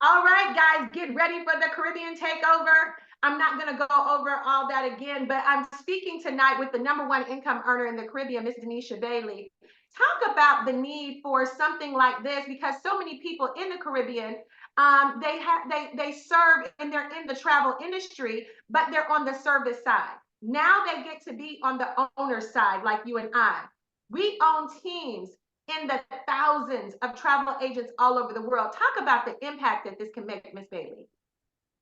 All right, guys, get ready for the Caribbean takeover. I'm not going to go over all that again, but I'm speaking tonight with the number one income earner in the Caribbean, Miss Denisha Bailey. Talk about the need for something like this because so many people in the Caribbean, they serve and they're in the travel industry, but they're on the service side. Now they get to be on the owner side, like you and I. We own teams in the thousands of travel agents all over the world. Talk about the impact that this can make, Miss Bailey.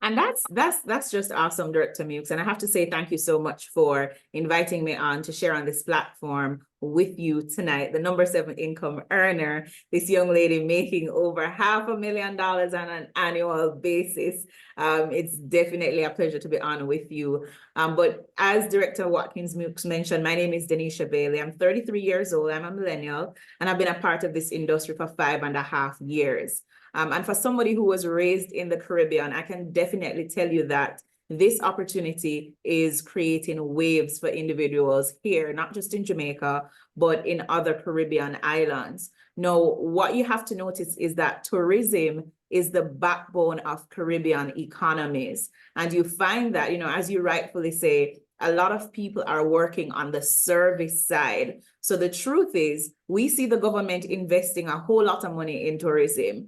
And that's just awesome, Director Mukes. And I have to say thank you so much for inviting me on to share on this platform with you tonight. The number 7 income earner, this young lady making over $500,000 on an annual basis. It's definitely a pleasure to be on with you. But as Director Watkins Mukes mentioned, my name is Denisha Bailey. I'm 33 years old. I'm a millennial, and I've been a part of this industry for 5.5 years. And for somebody who was raised in the Caribbean, I can definitely tell you that this opportunity is creating waves for individuals here, not just in Jamaica, but in other Caribbean islands. Now, what you have to notice is that tourism is the backbone of Caribbean economies. And you find that, as you rightfully say, a lot of people are working on the service side. So the truth is, we see the government investing a whole lot of money in tourism.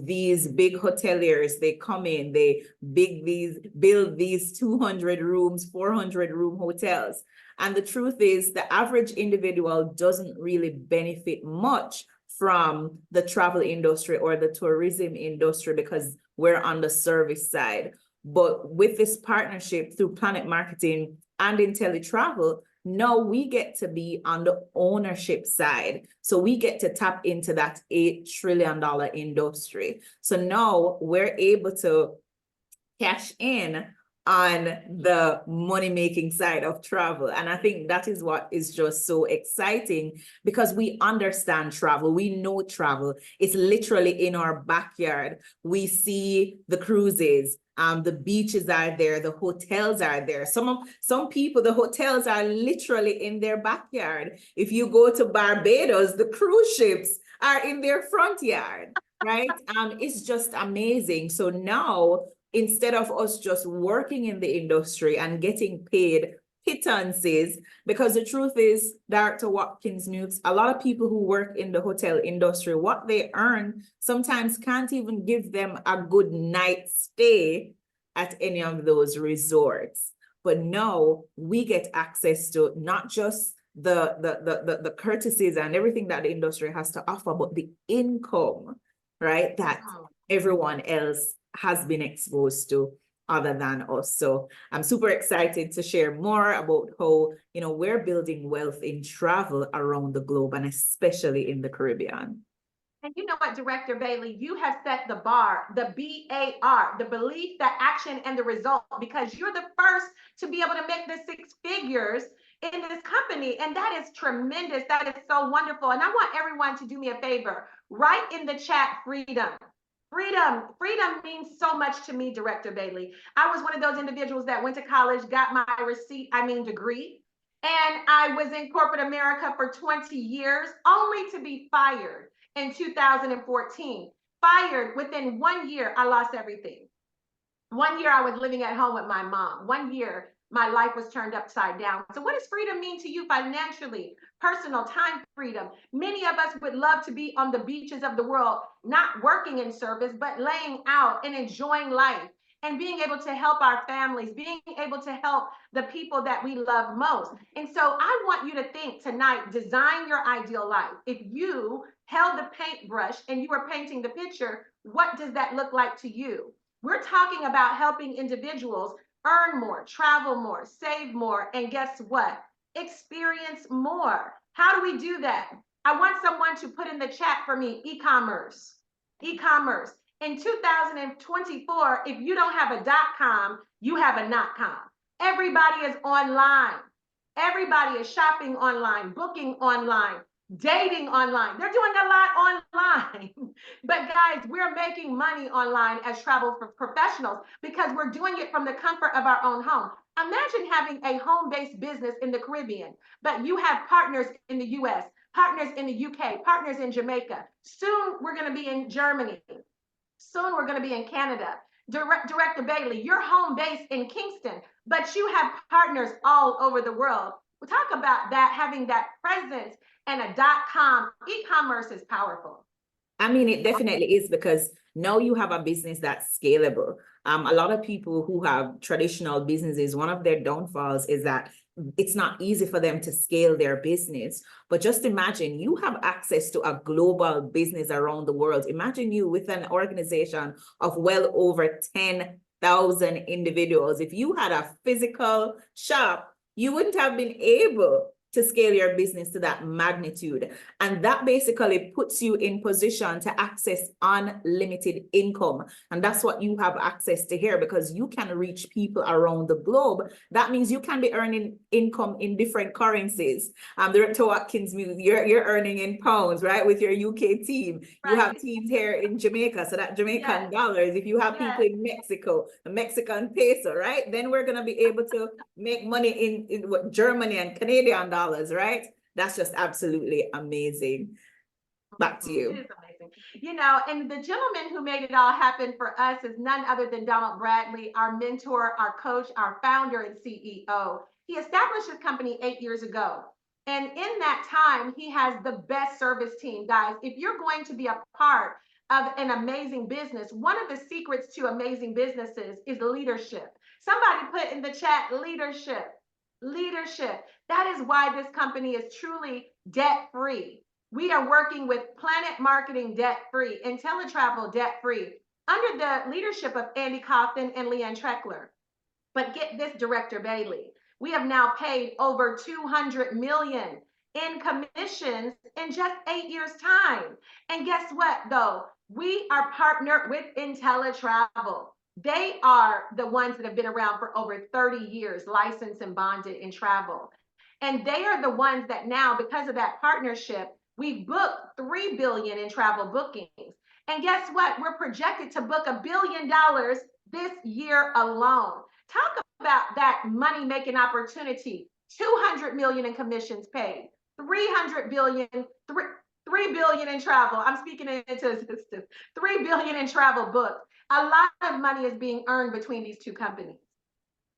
These big hoteliers, they come in, they build these 200 rooms, 400 room hotels. And the truth is, the average individual doesn't really benefit much from the travel industry or the tourism industry because we're on the service side. But with this partnership through Planet Marketing and IntelliTravel, now we get to be on the ownership side. So we get to tap into that $8 trillion industry. So now we're able to cash in on the money-making side of travel. And I think that is what is just so exciting because we understand travel. We know travel. It's literally in our backyard. We see the cruises. The beaches are there, the hotels are there. Some people, the hotels are literally in their backyard. If you go to Barbados, the cruise ships are in their front yard, right? It's just amazing. So now, instead of us just working in the industry and getting paid pittances, because the truth is, Director Watkins Nukes, a lot of people who work in the hotel industry, what they earn sometimes can't even give them a good night's stay at any of those resorts. But now we get access to not just the courtesies and everything that the industry has to offer, but the income, right, that everyone else has been exposed to other than us. So I'm super excited to share more about how, we're building wealth in travel around the globe and especially in the Caribbean. And you know what, Director Bailey, you have set the bar, the BAR, the belief, the action, and the result, because you're the first to be able to make the 6 figures in this company. And that is tremendous. That is so wonderful. And I want everyone to do me a favor. Write in the chat freedom. Freedom means so much to me, Director Bailey. I was one of those individuals that went to college, got my degree, and I was in corporate America for 20 years, only to be fired in 2014. Fired within 1 year, I lost everything. 1 year, I was living at home with my mom. 1 year, my life was turned upside down. So, what does freedom mean to you financially, personal, time freedom? Many of us would love to be on the beaches of the world, not working in service, but laying out and enjoying life and being able to help our families, being able to help the people that we love most. And so, I want you to think tonight, design your ideal life. If you held the paintbrush and you were painting the picture, what does that look like to you? We're talking about helping individuals earn more, travel more, save more, and guess what? Experience more. How do we do that? I want someone to put in the chat for me e-commerce. E-commerce. In 2024, if you don't have a .com, you have a not com. Everybody is online. Everybody is shopping online, booking online, dating online. They're doing a lot online. But guys, we're making money online as travel professionals because we're doing it from the comfort of our own home. Imagine having a home-based business in the Caribbean, but you have partners in the US, partners in the UK, partners in Jamaica. Soon we're going to be in Germany. Soon we're going to be in Canada. Director Bailey, you're home based in Kingston, but you have partners all over the world. We'll talk about that, having that presence and a .com. E-commerce is powerful. I mean, it definitely is, because now you have a business that's scalable. A lot of people who have traditional businesses, one of their downfalls is that it's not easy for them to scale their business. But just imagine you have access to a global business around the world. Imagine you with an organization of well over 10,000 individuals. If you had a physical shop, you wouldn't have been able to scale your business to that magnitude. And that basically puts you in position to access unlimited income. And that's what you have access to here, because you can reach people around the globe. That means you can be earning income in different currencies. Director Watkins, you're earning in pounds, right? With your UK team. Right. You have teams here in Jamaica, so that Jamaican dollars. If you have people in Mexico, the Mexican peso, right? Then we're going to be able to make money in what, Germany and Canadian dollars, right? That's just absolutely amazing. Back to you. It is amazing. You know, and the gentleman who made it all happen for us is none other than Donald Bradley, our mentor, our coach, our founder and CEO. He established his company 8 years ago. And in that time, he has the best service team, guys. If you're going to be a part of an amazing business, one of the secrets to amazing businesses is leadership. Somebody put in the chat, leadership. Leadership. That is why this company is truly debt-free. We are working with Planet Marketing debt-free, IntelliTravel debt-free, under the leadership of Andy Coffin and Leanne Treckler. But get this, Director Bailey, we have now paid over $200 million in commissions in just 8 years' time. And guess what, though? We are partnered with IntelliTravel. They are the ones that have been around for over 30 years, licensed and bonded in travel. And they are the ones that now, because of that partnership, we've booked $3 billion in travel bookings. And guess what? We're projected to book $1 billion this year alone. Talk about that money-making opportunity. 200 million in commissions paid, 300 billion, 3 billion in travel. I'm speaking into existence. 3 billion in travel booked. A lot of money is being earned between these two companies.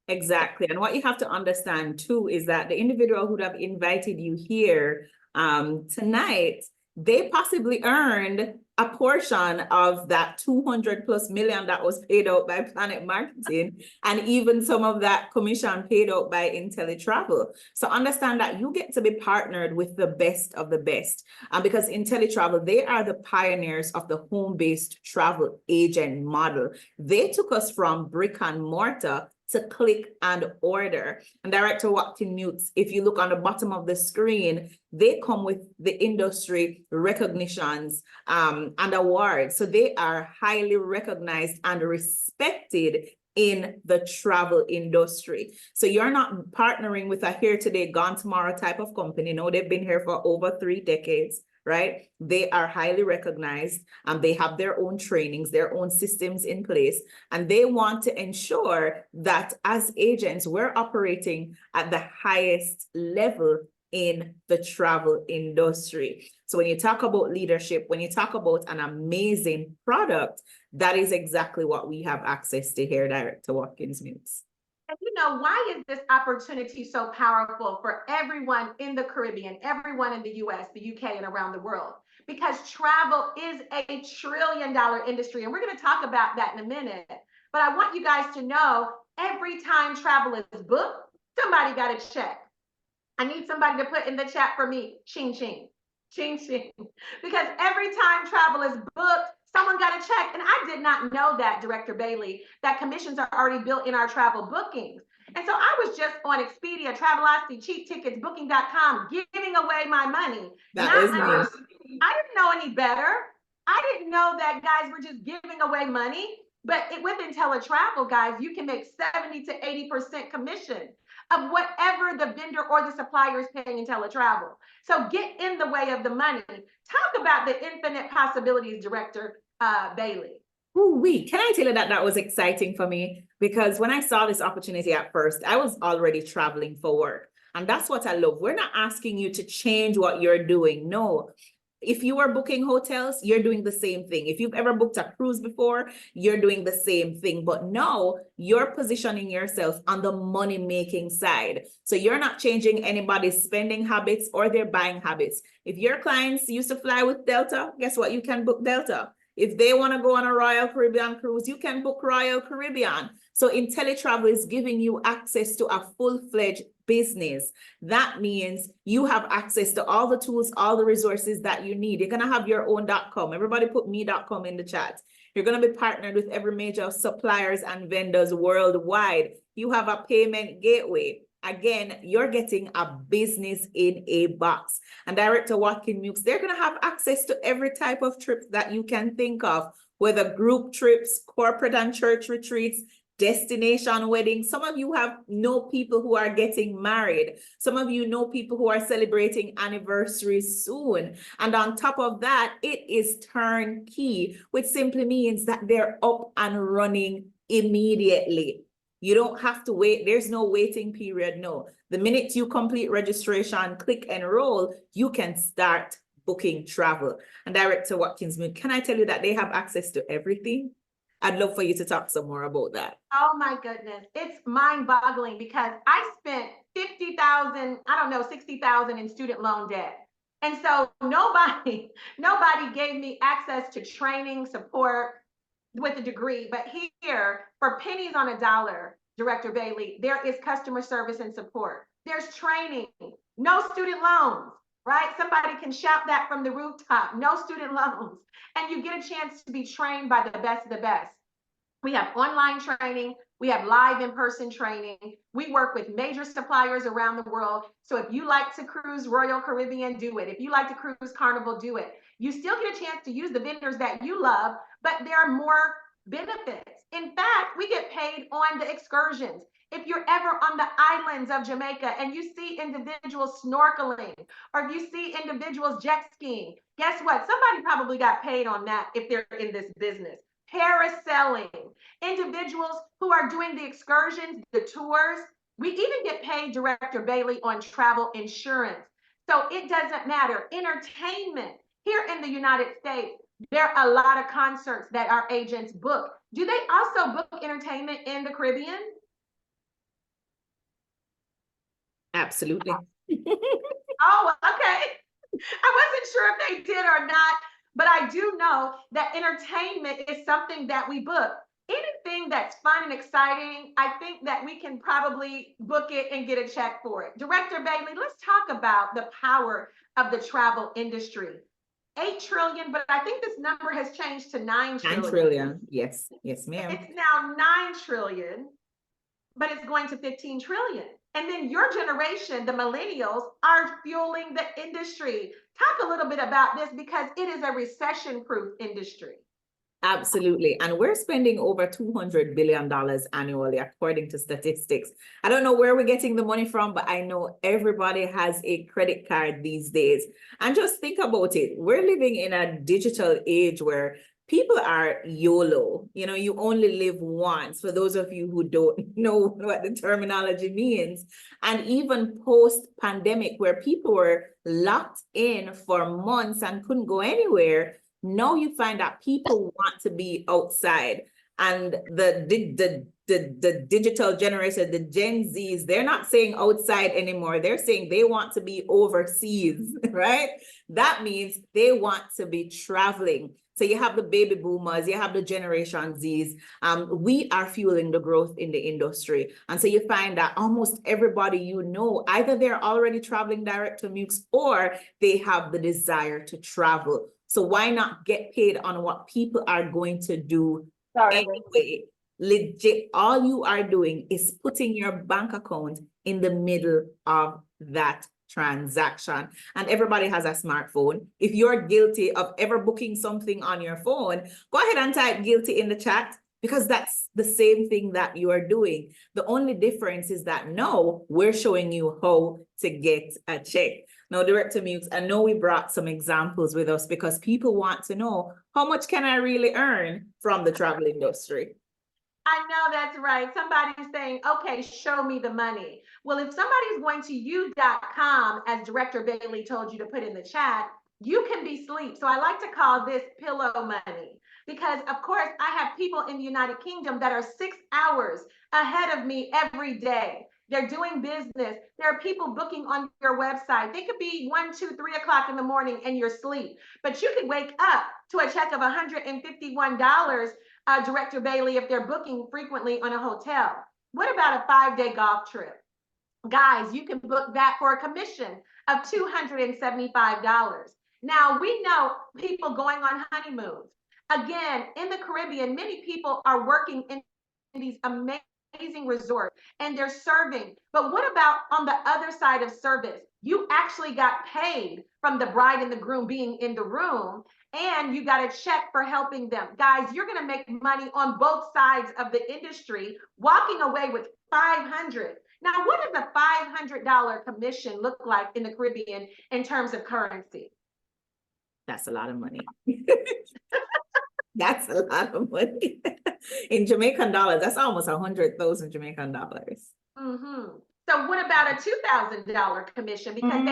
Exactly. And what you have to understand too is that the individual who have invited you here tonight, they possibly earned a portion of that 200+ million that was paid out by Planet Marketing, and even some of that commission paid out by IntelliTravel. So understand that you get to be partnered with the best of the best. Because IntelliTravel, they are the pioneers of the home-based travel agent model. They took us from brick and mortar to click and order. And Director Watkins, if you look on the bottom of the screen, they come with the industry recognitions and awards. So they are highly recognized and respected in the travel industry. So you're not partnering with a here today, gone tomorrow type of company. No, they've been here for over 3 decades. Right? They are highly recognized, and they have their own trainings, their own systems in place, and they want to ensure that as agents, we're operating at the highest level in the travel industry. So when you talk about leadership, when you talk about an amazing product, that is exactly what we have access to here, Director Watkins-Mutes. And you know, why is this opportunity so powerful for everyone in the Caribbean, everyone in the US, the UK, and around the world? Because travel is a $1 trillion industry. And we're going to talk about that in a minute. But I want you guys to know, every time travel is booked, somebody got a check. I need somebody to put in the chat for me, ching, ching, ching, ching. Because every time travel is booked, someone got a check. And I did not know that, Director Bailey, that commissions are already built in our travel bookings. And so I was just on Expedia, Travelocity, Cheap Tickets, Booking.com, giving away my money. That is me. I didn't know any better. I didn't know that guys were just giving away money. But with IntelliTravel, guys, you can make 70 to 80% commission of whatever the vendor or the supplier is paying IntelliTravel. So get in the way of the money. Talk about the infinite possibilities, Director Bailey. Can I tell you that was exciting for me? Because when I saw this opportunity at first, I was already traveling for work. And that's what I love. We're not asking you to change what you're doing. No, If you are booking hotels, you're doing the same thing. If you've ever booked a cruise before, you're doing the same thing. But now you're positioning yourself on the money-making side. So you're not changing anybody's spending habits or their buying habits. If your clients used to fly with Delta, guess what? You can book Delta. If they want to go on a Royal Caribbean cruise, you can book Royal Caribbean. So IntelliTravel is giving you access to a full-fledged business. That means you have access to all the tools, all the resources that you need. You're going to have your own .com. Everybody put me.com in the chat. You're going to be partnered with every major suppliers and vendors worldwide. You have a payment gateway. Again, you're getting a business in a box. And Director Watkins Mukes, they're going to have access to every type of trip that you can think of, whether group trips, corporate and church retreats, destination weddings. Some of you know people who are getting married. Some of you know people who are celebrating anniversaries soon. And on top of that, it is turnkey, which simply means that they're up and running immediately. You don't have to wait. There's no waiting period. No, the minute you complete registration, click enroll, you can start booking travel. And Director Watkins, can I tell you that they have access to everything? I'd love for you to talk some more about that. Oh my goodness. It's mind-boggling because I spent 50,000, I don't know, 60,000 in student loan debt. And so nobody gave me access to training, support with a degree. But here, for pennies on a dollar, Director Bailey, there is customer service and support. There's training, no student loans, right? Somebody can shout that from the rooftop, no student loans. And you get a chance to be trained by the best of the best. We have online training. We have live in-person training. We work with major suppliers around the world. So if you like to cruise Royal Caribbean, do it. If you like to cruise Carnival, do it. You still get a chance to use the vendors that you love, but there are more benefits. In fact, we get paid on the excursions. If you're ever on the islands of Jamaica and you see individuals snorkeling, or if you see individuals jet skiing, guess what? Somebody probably got paid on that if they're in this business. Parasailing, individuals who are doing the excursions, the tours. We even get paid, Director Bailey, on travel insurance. So it doesn't matter. Entertainment here in the United States, there are a lot of concerts that our agents book. Do they also book entertainment in the Caribbean? Absolutely. Oh, okay. I wasn't sure if they did or not, but I do know that entertainment is something that we book. Anything that's fun and exciting, I think that we can probably book it and get a check for it. Director Bailey, let's talk about the power of the travel industry. 8 trillion, but I think this number has changed to 9 trillion. 9 trillion. Yes, yes, ma'am. It's now 9 trillion, but it's going to 15 trillion. And then your generation, the millennials, are fueling the industry. Talk a little bit about this because it is a recession-proof industry. Absolutely. And we're spending over $200 billion annually, according to statistics. I don't know where we're getting the money from, but I know everybody has a credit card these days. And just think about it. We're living in a digital age where people are YOLO. You know, you only live once, for those of you who don't know what the terminology means. And even post-pandemic, where people were locked in for months and couldn't go anywhere, now you find that people want to be outside. And the digital generation, the Gen Zs, they're not saying outside anymore. They're saying they want to be overseas, right? That means they want to be traveling. So you have the baby boomers, you have the Generation Zs. We are fueling the growth in the industry. And so you find that almost everybody you know, either they're already traveling Director Mukes or they have the desire to travel. So why not get paid on what people are going to do anyway? Legit, all you are doing is putting your bank account in the middle of that transaction. And everybody has a smartphone. If you're guilty of ever booking something on your phone, go ahead and type guilty in the chat, because that's the same thing that you are doing. The only difference is that now we're showing you how to get a check. Now, Director Mukes, I know we brought some examples with us because people want to know, how much can I really earn from the travel industry? I know that's right. Somebody's saying, okay, show me the money. Well, if somebody's going to you.com, as Director Bailey told you to put in the chat, you can be asleep. So I like to call this pillow money because, of course, I have people in the United Kingdom that are 6 hours ahead of me every day. They're doing business. There are people booking on your website. They could be 1, 2, 3 o'clock in the morning and you're asleep, but you could wake up to a check of $151, Director Bailey, if they're booking frequently on a hotel. What about a 5-day golf trip? Guys, you can book that for a commission of $275. Now, we know people going on honeymoons. Again, in the Caribbean, many people are working in these amazing resorts and they're serving. But what about on the other side of service? You actually got paid from the bride and the groom being in the room, and you got a check for helping them. Guys, you're going to make money on both sides of the industry, walking away with 500. Now, what does a $500 commission look like in the Caribbean in terms of currency? That's a lot of money. That's a lot of money. In Jamaican dollars, that's almost 100,000 Jamaican dollars. So what about a $2,000 commission? Because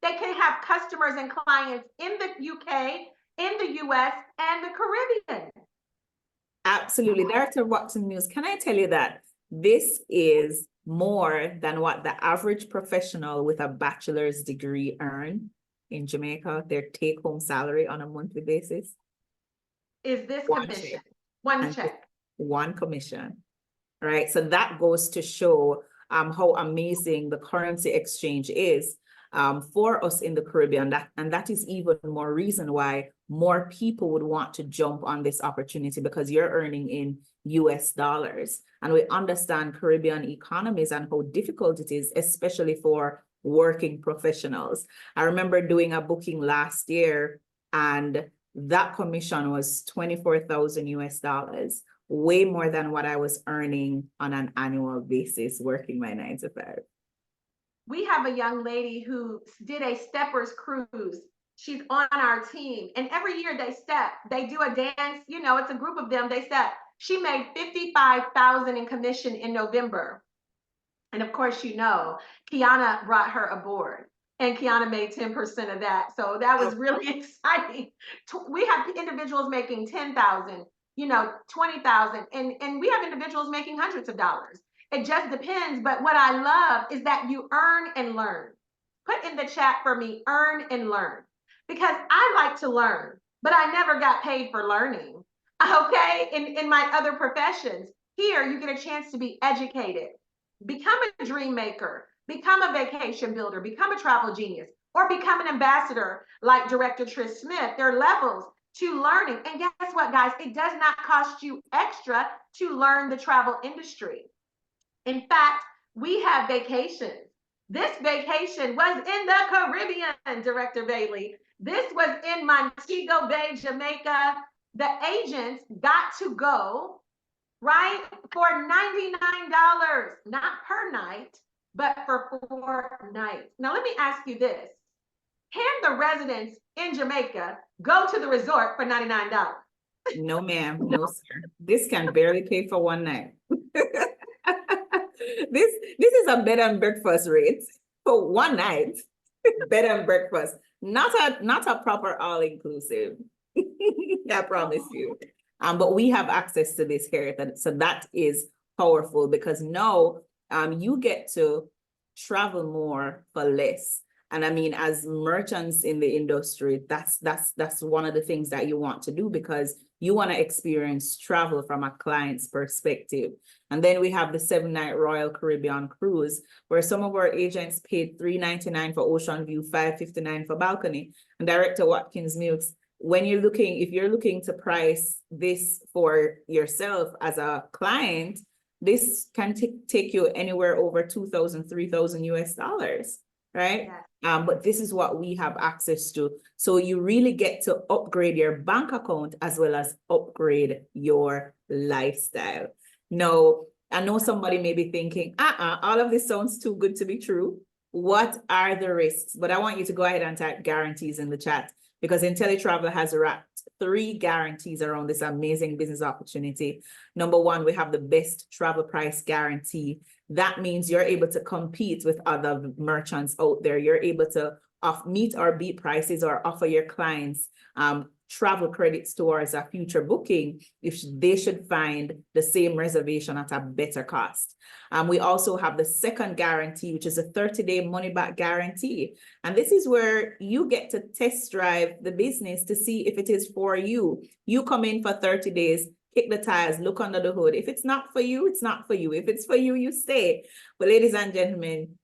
they can have customers and clients in the UK, in the US, and the Caribbean. Absolutely. Director Watson Mills, can I tell you that this is more than what the average professional with a bachelor's degree earn in Jamaica, their take-home salary on a monthly basis? Is this One commission? check. One check. One commission, right? So that goes to show how amazing the currency exchange is for us in the Caribbean. And that is even more reason why more people would want to jump on this opportunity, because you're earning in US dollars. And we understand Caribbean economies and how difficult it is, especially for working professionals. I remember doing a booking last year and that commission was 24,000 US dollars, way more than what I was earning on an annual basis working my 9 to 5. We have a young lady who did a steppers cruise. She's on our team, and every year they do a dance, it's a group of them, they step. She made 55,000 in commission in November. And of course, Kiana brought her aboard, and Kiana made 10% of that. So that was really exciting. We have individuals making 10,000, 20,000, and we have individuals making hundreds of dollars. It just depends. But what I love is that you earn and learn. Put in the chat for me, earn and learn, because I like to learn, but I never got paid for learning. Okay. In my other professions, here you get a chance to be educated, become a dream maker, become a vacation builder, become a travel genius, or become an ambassador like Director Trish Smith. There are levels to learning. And guess what, guys? It does not cost you extra to learn the travel industry. In fact, we have vacations. This vacation was in the Caribbean, Director Bailey. This was in Montego Bay, Jamaica. The agents got to go, right, for $99, not per night, but for 4 nights. Now, let me ask you this. Can the residents in Jamaica go to the resort for $99? No, ma'am. No, sir. This can barely pay for 1 night. This is a bed and breakfast rate for 1 night. Bed and breakfast, not a proper all-inclusive. I promise you. But we have access to this here, so that is powerful, because now you get to travel more for less. And I mean, as merchants in the industry, that's one of the things that you want to do, because you want to experience travel from a client's perspective. And then we have the 7-night Royal Caribbean cruise, where some of our agents paid $399 for ocean view, $559 for balcony. And Director Watkins Mills, if you're looking to price this for yourself as a client, this can take you anywhere over 2,000, 3,000 US dollars, right? Yeah. But this is what we have access to. So you really get to upgrade your bank account as well as upgrade your lifestyle. Now, I know somebody may be thinking, all of this sounds too good to be true. What are the risks? But I want you to go ahead and type guarantees in the chat, because IntelliTravel has wrapped 3 guarantees around this amazing business opportunity. Number 1, we have the best travel price guarantee. That means you're able to compete with other merchants out there. You're able to of meet or beat prices or offer your clients travel credits towards a future booking if they should find the same reservation at a better cost. We also have the second guarantee, which is a 30-day money-back guarantee. And this is where you get to test drive the business to see if it is for you. You come in for 30 days, kick the tires, look under the hood. If it's not for you, it's not for you. If it's for you, you stay. But ladies and gentlemen,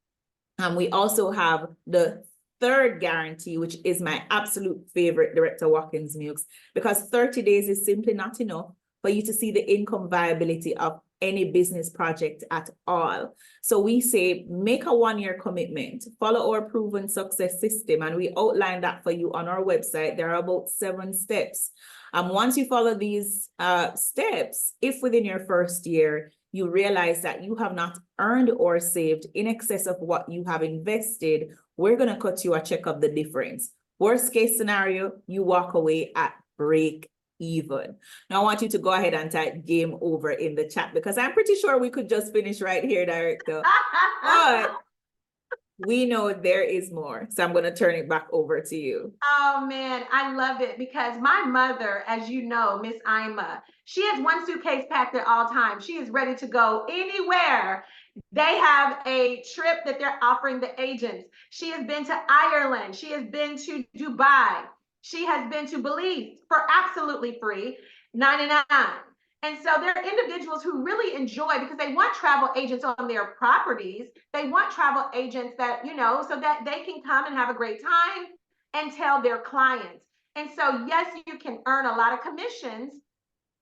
we also have the third guarantee, which is my absolute favorite, Director Watkins Mukes, because 30 days is simply not enough for you to see the income viability of any business project at all. So we say, make a 1-year commitment, follow our proven success system, and we outline that for you on our website. There are about 7 steps. Once you follow these steps, if within your first year, you realize that you have not earned or saved in excess of what you have invested, we're going to cut you a check of the difference. Worst case scenario, you walk away at break even. Now, I want you to go ahead and type game over in the chat, because I'm pretty sure we could just finish right here, Director. But we know there is more. So I'm going to turn it back over to you. Oh man, I love it, because my mother, as you know, Miss Ima, she has one suitcase packed at all times. She is ready to go anywhere. They have a trip that they're offering the agents. She has been to Ireland. She has been to Dubai. She has been to Belize for absolutely free, 99. And so there are individuals who really enjoy, because they want travel agents on their properties. They want travel agents that, you know, so that they can come and have a great time and tell their clients. And so, yes, you can earn a lot of commissions.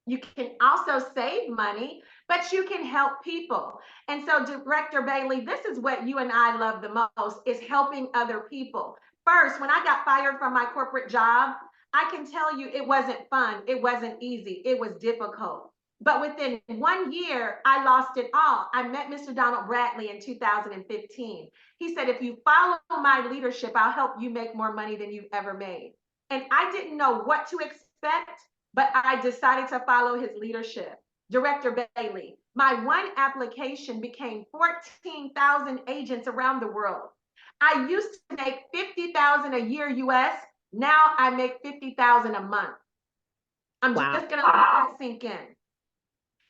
You can also save money, but you can help people. And so, Director Bailey, this is what you and I love the most, is helping other people. First, when I got fired from my corporate job, I can tell you it wasn't fun. It wasn't easy. It was difficult. But within 1 year, I lost it all. I met Mr. Donald Bradley in 2015. He said, if you follow my leadership, I'll help you make more money than you've ever made. And I didn't know what to expect, but I decided to follow his leadership. Director Bailey, my one application became 14,000 agents around the world. I used to make 50,000 a year US. Now I make 50,000 a month. I'm just going to let that sink in.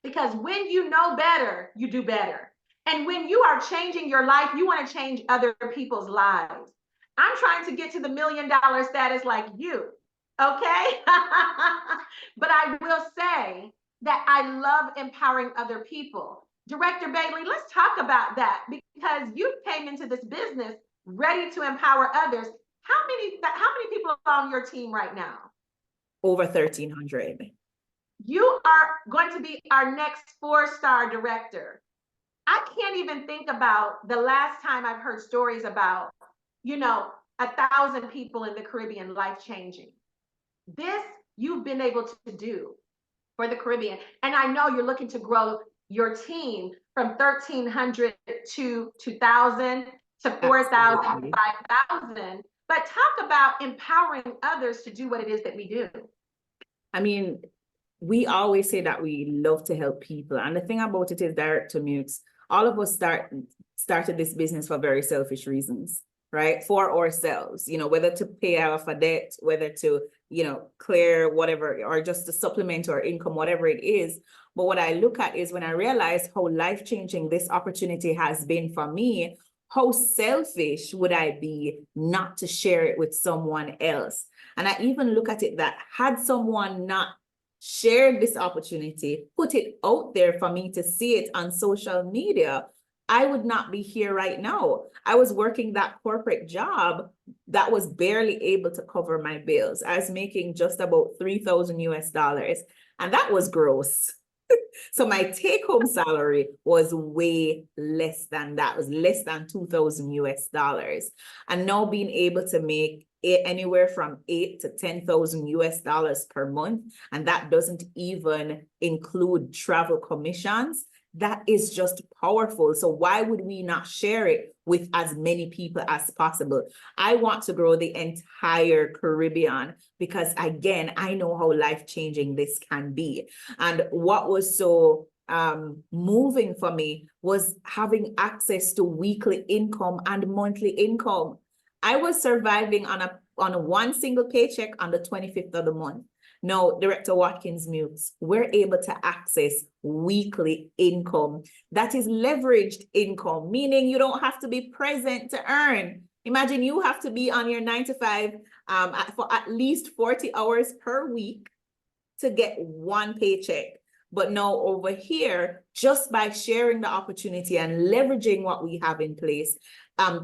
Because when you know better, you do better. And when you are changing your life, you want to change other people's lives. I'm trying to get to the $1 million status like you, okay? But I will say that I love empowering other people. Director Bailey, let's talk about that, because you came into this business ready to empower others. How many people are on your team right now? Over 1,300. You are going to be our next 4-star director. I can't even think about the last time I've heard stories about, you know, 1,000 people in the Caribbean life-changing. This you've been able to do for the Caribbean. And I know you're looking to grow your team from 1,300 to 2,000 to 4,000 to 5,000. But talk about empowering others to do what it is that we do. I mean, we always say that we love to help people. And the thing about it is, Director Mukes, all of us started this business for very selfish reasons, right? For ourselves, you know, whether to pay off a debt, whether to, you know, clear whatever, or just to supplement our income, whatever it is. But what I look at is when I realize how life-changing this opportunity has been for me, how selfish would I be not to share it with someone else? And I even look at it that had someone not shared this opportunity, put it out there for me to see it on social media, I would not be here right now. I was working that corporate job that was barely able to cover my bills. I was making just about 3,000 US dollars, and that was gross. So my take-home salary was way less than that. It was less than 2,000 US dollars. And now being able to make anywhere from 8,000 to 10,000 US dollars per month, and that doesn't even include travel commissions, that is just powerful. So why would we not share it with as many people as possible? I want to grow the entire Caribbean because, again, I know how life-changing this can be. And what was so moving for me was having access to weekly income and monthly income. I was surviving on a one single paycheck on the 25th of the month. Now, Director Watkins Mutes, we're able to access weekly income. That is leveraged income, meaning you don't have to be present to earn. Imagine you have to be on your 9 to 5 for at least 40 hours per week to get one paycheck. But now over here, just by sharing the opportunity and leveraging what we have in place,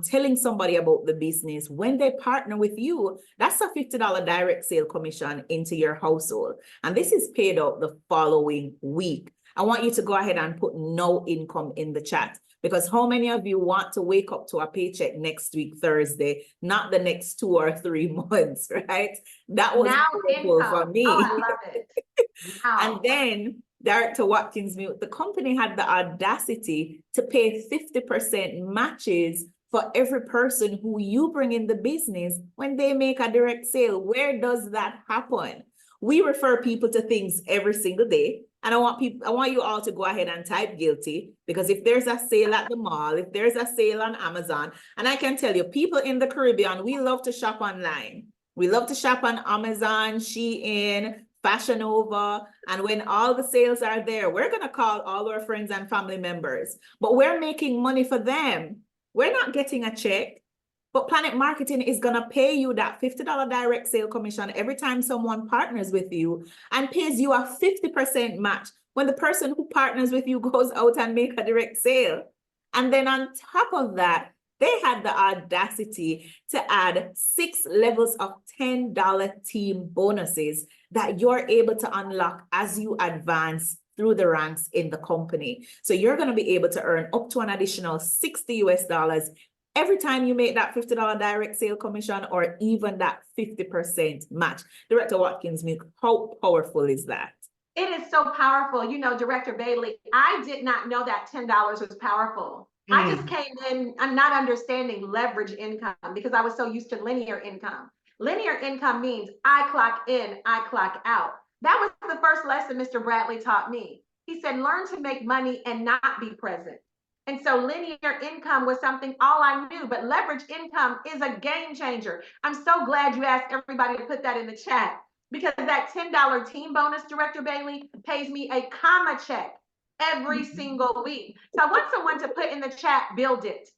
telling somebody about the business, when they partner with you, that's a $50 direct sale commission into your household. And this is paid out the following week. I want you to go ahead and put no income in the chat, because how many of you want to wake up to a paycheck next week, Thursday, not the next 2 or 3 months, right? That was Now powerful for income. me. Oh, I love it. Wow. And then Director Watkins Mute, the company had the audacity to pay 50% matches for every person who you bring in the business when they make a direct sale. Where does that happen? We refer people to things every single day. And I want you all to go ahead and type guilty, because if there's a sale at the mall, if there's a sale on Amazon, and I can tell you, people in the Caribbean, we love to shop online. We love to shop on Amazon, Shein, Fashion Nova, and when all the sales are there, we're going to call all our friends and family members, but we're making money for them. We're not getting a check, but Planet Marketing is going to pay you that $50 direct sale commission every time someone partners with you, and pays you a 50% match when the person who partners with you goes out and make a direct sale. And then on top of that, they had the audacity to add 6 levels of $10 team bonuses that you're able to unlock as you advance through the ranks in the company. So you're going to be able to earn up to an additional $60 every time you make that $50 direct sale commission, or even that 50% match. Director Watkins, how powerful is that? It is so powerful. You know, Director Bailey, I did not know that $10 was powerful. I just came in, I'm not understanding leverage income because I was so used to linear income. Linear income means I clock in, I clock out. That was the first lesson Mr. Bradley taught me. He said, learn to make money and not be present. And so linear income was something all I knew, but leverage income is a game changer. I'm so glad you asked everybody to put that in the chat, because that $10 team bonus, Director Bailey, pays me a comma check every single week. So I want someone to put in the chat, build it,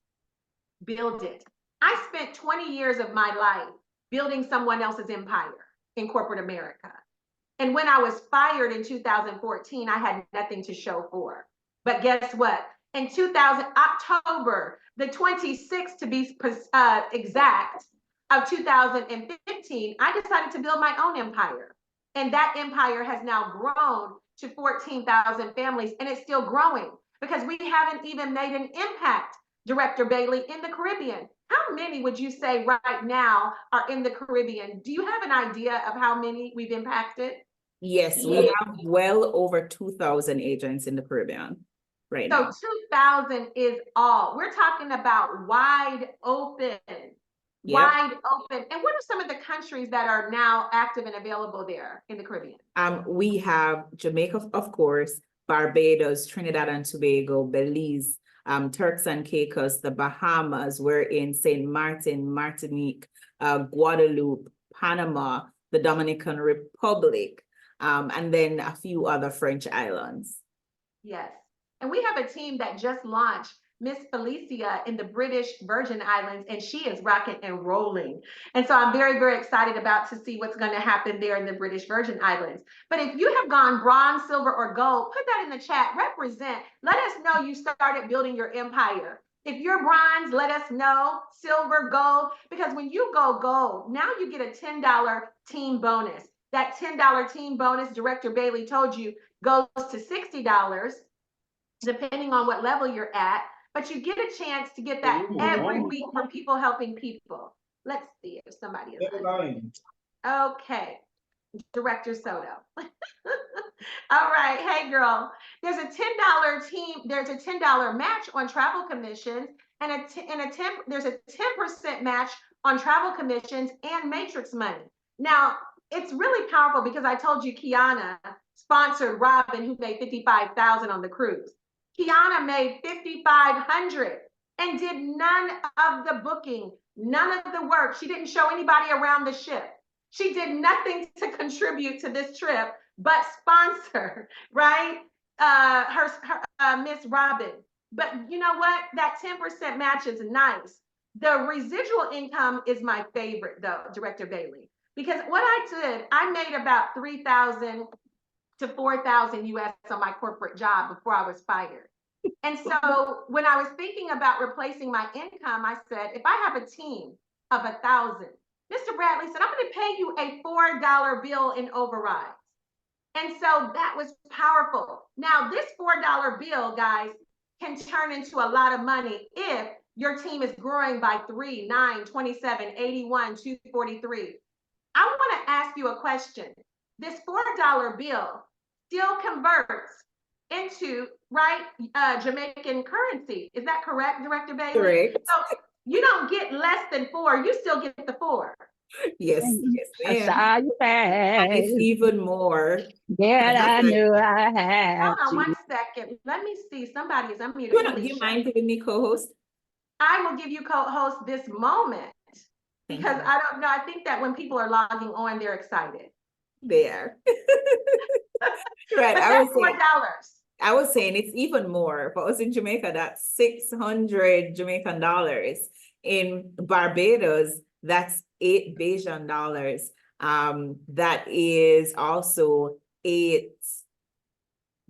build it. I spent 20 years of my life building someone else's empire in corporate America. And when I was fired in 2014, I had nothing to show for. But guess what? In October the 26th to be exact, of 2015, I decided to build my own empire. And that empire has now grown to 14,000 families, and it's still growing because we haven't even made an impact, Director Bailey, in the Caribbean. How many would you say right now are in the Caribbean? Do you have an idea of how many we've impacted? Yes, we have well over 2,000 agents in the Caribbean right now. So 2,000 is all. We're talking about wide open. Yep. Wide open. And what are some of the countries that are now active and available there in the Caribbean? We have Jamaica, of course, Barbados, Trinidad and Tobago, Belize, Turks and Caicos, the Bahamas. We're in St. Martin, Martinique, Guadeloupe, Panama, the Dominican Republic, and then a few other French islands. Yes. And we have a team that just launched Miss Felicia in the British Virgin Islands, and she is rocking and rolling. And so I'm very, very excited to see what's going to happen there in the British Virgin Islands. But if you have gone bronze, silver, or gold, put that in the chat, represent. Let us know you started building your empire. If you're bronze, let us know, silver, gold, because when you go gold, now you get a $10 team bonus. That $10 team bonus, Director Bailey told you, goes to $60, depending on what level you're at. But you get a chance to get that every week for people helping people. Let's see if somebody is on. Okay, Director Soto. All right, hey girl. There's a $10 team. There's a $10 match on travel commissions, and there's a 10% match on travel commissions and matrix money. Now it's really powerful because I told you Kiana sponsored Robin, who made $55,000 on the cruise. Kiana made $5,500 and did none of the booking. none of the work. She didn't show anybody around the ship. She did nothing to contribute to this trip but sponsor, right? Miss Robin. But you know what? That 10% match is nice. The residual income is my favorite, though, Director Bailey, because what I did, I made about 3,000 to 4,000 US on my corporate job before I was fired. And so when I was thinking about replacing my income, I said, if I have a team of 1,000, Mr. Bradley said, I'm going to pay you a $4 bill in overrides. And so that was powerful. Now, this $4 bill, guys, can turn into a lot of money if your team is growing by 3, 9, 27, 81, 243. I want to ask you a question. This $4 bill still converts into, right, Jamaican currency. Is that correct, Director Bailey? Correct. So you don't get less than 4, you still get the 4. Yes, yes, I ma'am. saw you And it's face. even more. Yeah, Just I like, knew I had Hold on to. 1 second. Let me see. Somebody is unmuted. do you mind giving me co-host? I will give you co-host this moment because I don't know. I think that when people are logging on, they're excited. There. Right. But I that's was saying, $4. I was saying it's even more. For us in Jamaica, that's 600 Jamaican dollars. In Barbados, that's 8 Bajan dollars. That is also 8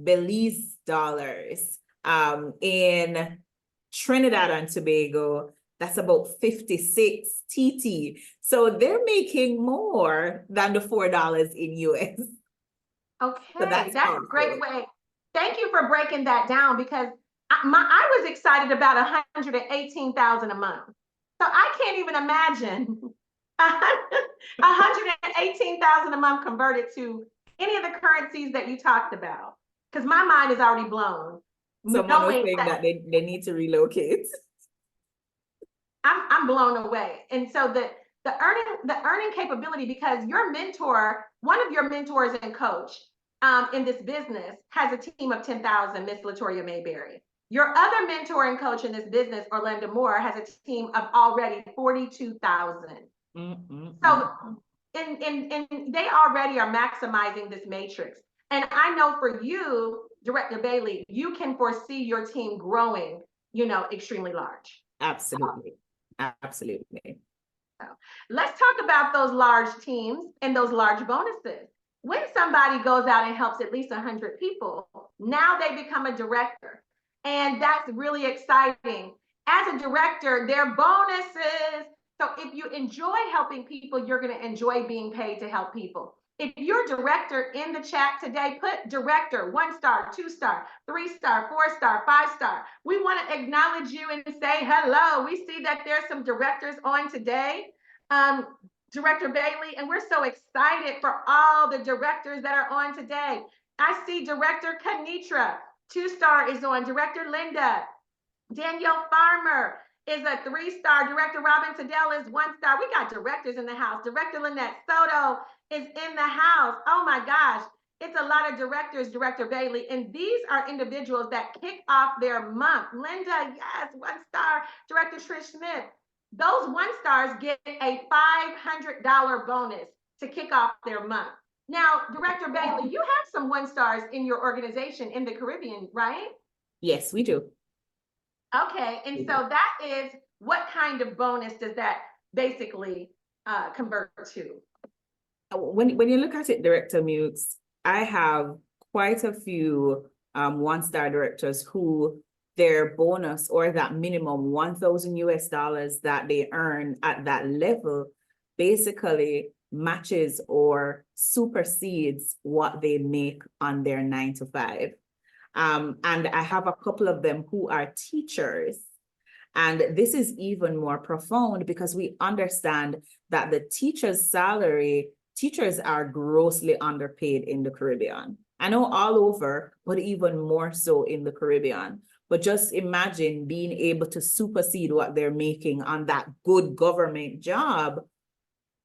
Belize dollars. In Trinidad and Tobago, that's about 56 TT. So they're making more than the $4 in US. Okay, So that's that's a great way. Thank you for breaking that down because I was excited about 118,000 a month. So I can't even imagine 118,000 a month converted to any of the currencies that you talked about. Because my mind is already blown. Someone was saying that they need to relocate. I'm blown away. And so the earning capability, because your mentor, one of your mentors and coach in this business has a team of 10,000, Miss Latoya Mayberry. Your other mentor and coach in this business, Orlando Moore, has a team of already 42,000. So and they already are maximizing this matrix. And I know for you, Director Bailey, you can foresee your team growing, extremely large. Absolutely. Absolutely. So let's talk about those large teams and those large bonuses. When somebody goes out and helps at least 100 people, now they become a director. And that's really exciting. As a director, their bonuses. So if you enjoy helping people, you're going to enjoy being paid to help people. If you're director in the chat today, put director 1 star, 2 star, 3 star, 4 star, 5 star. We want to acknowledge you and say hello. We see that there's some directors on today, Director Bailey, and we're so excited for all the directors that are on today. I see Director Kanitra, 2 star is on. Director Linda, Danielle Farmer is a 3 star. Director Robin Tadell is 1 star. We got directors in the house. Director Lynette Soto is in the house. Oh my gosh, it's a lot of directors, Director Bailey. And these are individuals that kick off their month. Linda, yes, 1 star. Director Trish Smith. Those 1 stars get a $500 bonus to kick off their month. Now, Director Bailey, you have some 1 stars in your organization in the Caribbean, right? Yes, we do. Okay, and so that is, what kind of bonus does that basically convert to? When you look at it, Director Mukes, I have quite a few 1 star directors who their bonus or that minimum 1,000 US dollars that they earn at that level basically matches or supersedes what they make on their 9 to 5. And I have a couple of them who are teachers. And this is even more profound because we understand that the teacher's salary, teachers are grossly underpaid in the Caribbean. I know all over, but even more so in the Caribbean. But just imagine being able to supersede what they're making on that good government job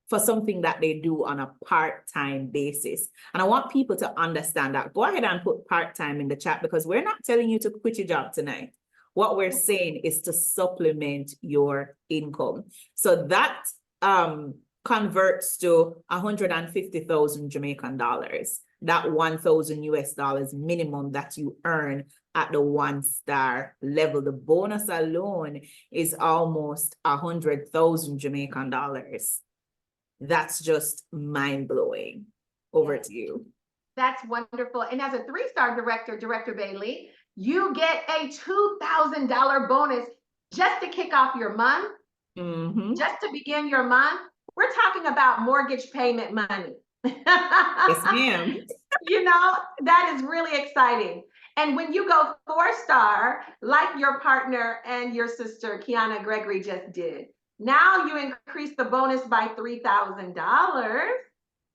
for something that they do on a part-time basis. And I want people to understand that. Go ahead and put part-time in the chat because we're not telling you to quit your job tonight. What we're saying is to supplement your income. So that converts to 150,000 Jamaican dollars. That 1,000 US dollars minimum that you earn at the 1-star level. The bonus alone is almost 100,000 Jamaican dollars. That's just mind-blowing. Over to you. That's wonderful. And as a 3-star director, Director Bailey, you get a $2,000 bonus just to kick off your month, just to begin your month. We're talking about mortgage payment money. Yes, ma'am. You know, that is really exciting. And when you go 4-star, like your partner and your sister, Kiana Gregory, just did, now you increase the bonus by $3,000.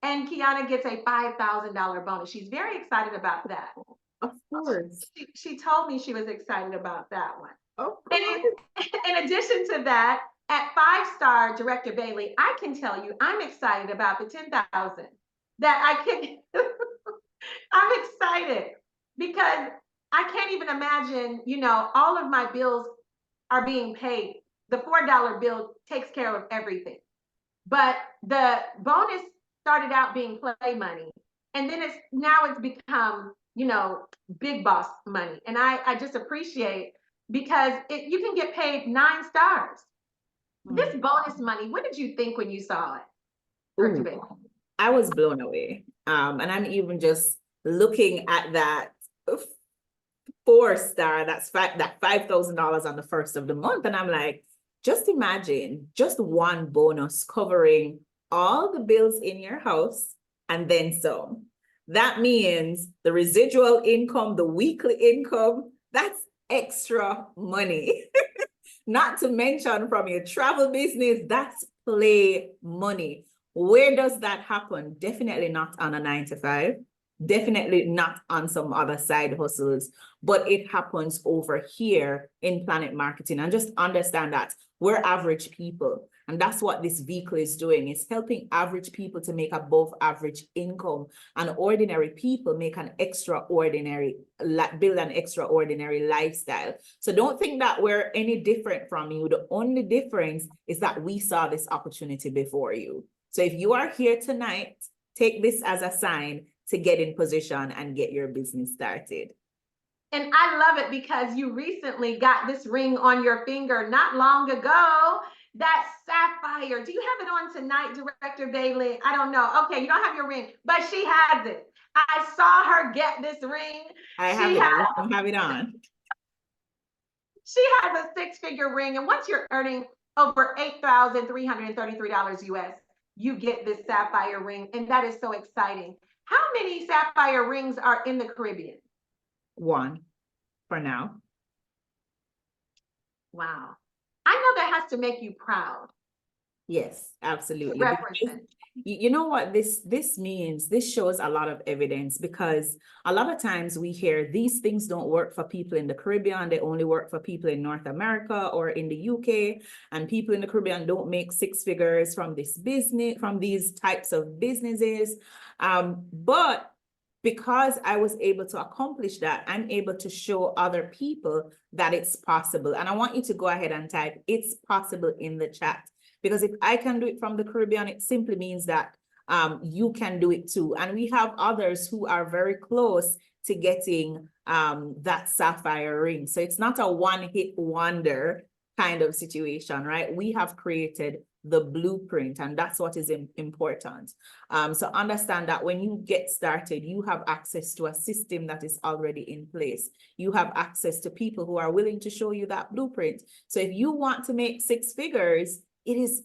And Kiana gets a $5,000 bonus. She's very excited about that. Of course. She told me she was excited about that one. Of course. In addition to that, at 5-star Director Bailey, I can tell you I'm excited about the 10,000 that I can. I'm excited because I can't even imagine, you know, all of my bills are being paid. The $4 bill takes care of everything. But the bonus started out being play money. And then it's become, you know, big boss money. And I just appreciate, because you can get paid 9 stars. This bonus money, what did you think when you saw it? I was blown away. And I'm even just looking at that 4-star, that $5,000 on the first of the month. And I'm like, just imagine just one bonus covering all the bills in your house and then some. That means the residual income, the weekly income, that's extra money. Not to mention from your travel business, that's play money. Where does that happen? Definitely not on a 9-to-5. Definitely not on some other side hustles, but it happens over here in Planet Marketing. And just understand that we're average people. And that's what this vehicle is doing. It's helping average people to make above average income, and ordinary people make build an extraordinary lifestyle. So don't think that we're any different from you. The only difference is that we saw this opportunity before you. So if you are here tonight, take this as a sign to get in position and get your business started. And I love it because you recently got this ring on your finger not long ago, that sapphire. Do you have it on tonight, Director Bailey? I don't know. Okay, you don't have your ring, but she has it. I saw her get this ring. I have it on. She has a 6-figure ring. And once you're earning over $8,333 US, you get this sapphire ring. And that is so exciting. How many sapphire rings are in the Caribbean? 1 for now. Wow. I know that has to make you proud. Yes, absolutely. Represent. You know what this means? This shows a lot of evidence, because a lot of times we hear these things don't work for people in the Caribbean. They only work for people in North America or in the UK, and people in the Caribbean don't make 6 figures from this business, from these types of businesses. But because I was able to accomplish that, I'm able to show other people that it's possible. And I want you to go ahead and type "it's possible" in the chat. Because if I can do it from the Caribbean, it simply means that you can do it too. And we have others who are very close to getting that sapphire ring. So it's not a one-hit wonder kind of situation, right? We have created the blueprint, and that's what is important. So understand that when you get started, you have access to a system that is already in place. You have access to people who are willing to show you that blueprint. So if you want to make 6 figures, it is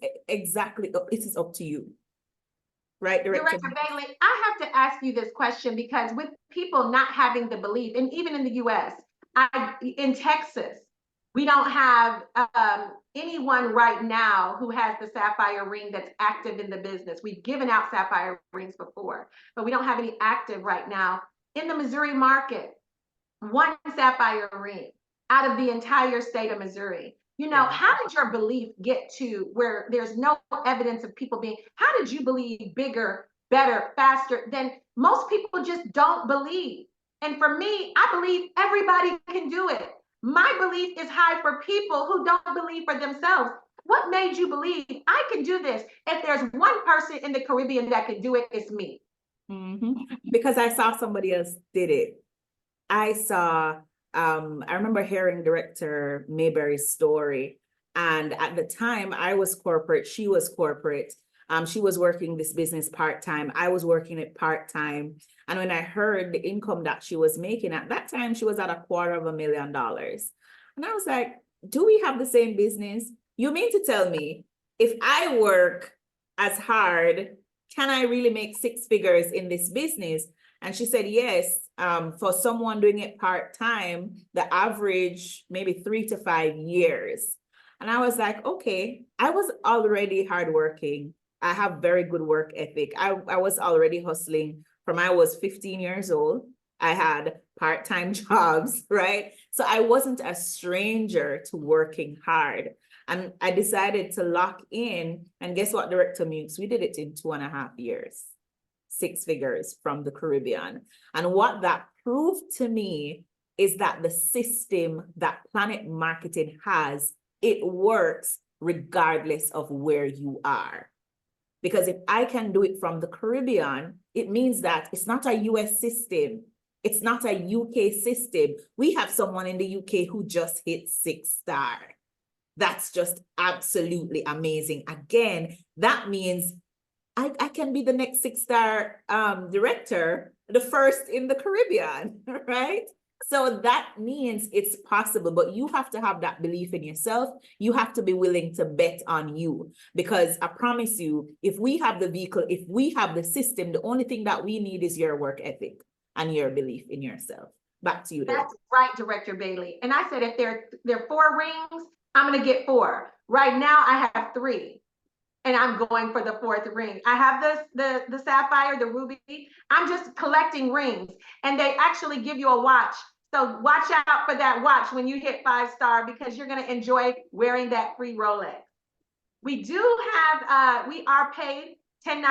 up to you. Right, Director Bailey, I have to ask you this question, because with people not having the belief, and even in the US, in Texas, we don't have anyone right now who has the sapphire ring that's active in the business. We've given out sapphire rings before, but we don't have any active right now. In the Missouri market, 1 sapphire ring out of the entire state of Missouri. You know, how did your belief get to where there's no evidence of people being, how did you believe bigger, better, faster than most people just don't believe? And for me, I believe everybody can do it. My belief is high for people who don't believe for themselves. What made you believe I can do this? If there's one person in the Caribbean that can do it, it's me. Because I saw somebody else did it. I remember hearing director Mayberry's story. And at the time I was corporate, she was corporate. She was working this business part-time. I was working it part-time. And when I heard the income that she was making at that time, she was at $250,000. And I was like, do we have the same business? You mean to tell me if I work as hard, can I really make six figures in this business? And she said, yes, for someone doing it part-time, the average maybe 3 to 5 years. And I was like, okay, I was already hardworking. I have very good work ethic. I was already hustling from I was 15 years old. I had part-time jobs, right? So I wasn't a stranger to working hard. And I decided to lock in. And guess what, Director Mukes? We did it in 2.5 years. 6 figures from the Caribbean. And what that proved to me is that the system that Planet Marketing has, it works regardless of where you are. Because if I can do it from the Caribbean, it means that it's not a US system. It's not a UK system. We have someone in the UK who just hit 6-star. That's just absolutely amazing. Again, that means I can be the next 6-star director, the first in the Caribbean, right? So that means it's possible, but you have to have that belief in yourself. You have to be willing to bet on you, because I promise you, if we have the vehicle, if we have the system, the only thing that we need is your work ethic and your belief in yourself. Back to you, Director. That's right, Director Bailey. And I said, if there are 4 rings, I'm going to get 4. Right now, I have 3. And I'm going for the 4th ring. I have the sapphire, the ruby. I'm just collecting rings. And they actually give you a watch. So watch out for that watch when you hit 5-star, because you're going to enjoy wearing that free Rolex. We do have, we are paid $10.99.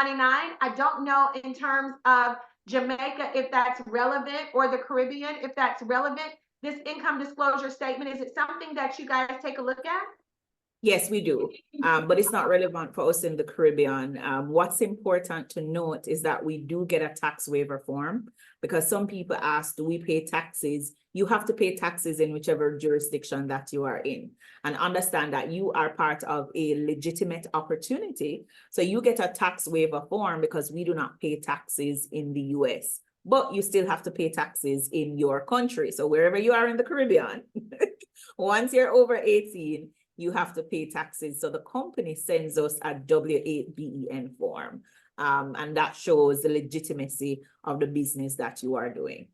I don't know in terms of Jamaica if that's relevant, or the Caribbean if that's relevant. This income disclosure statement, is it something that you guys take a look at? Yes, we do, but it's not relevant for us in the Caribbean. What's important to note is that we do get a tax waiver form, because some people ask, do we pay taxes? You have to pay taxes in whichever jurisdiction that you are in, and understand that you are part of a legitimate opportunity. So you get a tax waiver form because we do not pay taxes in the US, but you still have to pay taxes in your country. So wherever you are in the Caribbean, once you're over 18, you have to pay taxes. So the company sends us a W-8-BEN form, and that shows the legitimacy of the business that you are doing.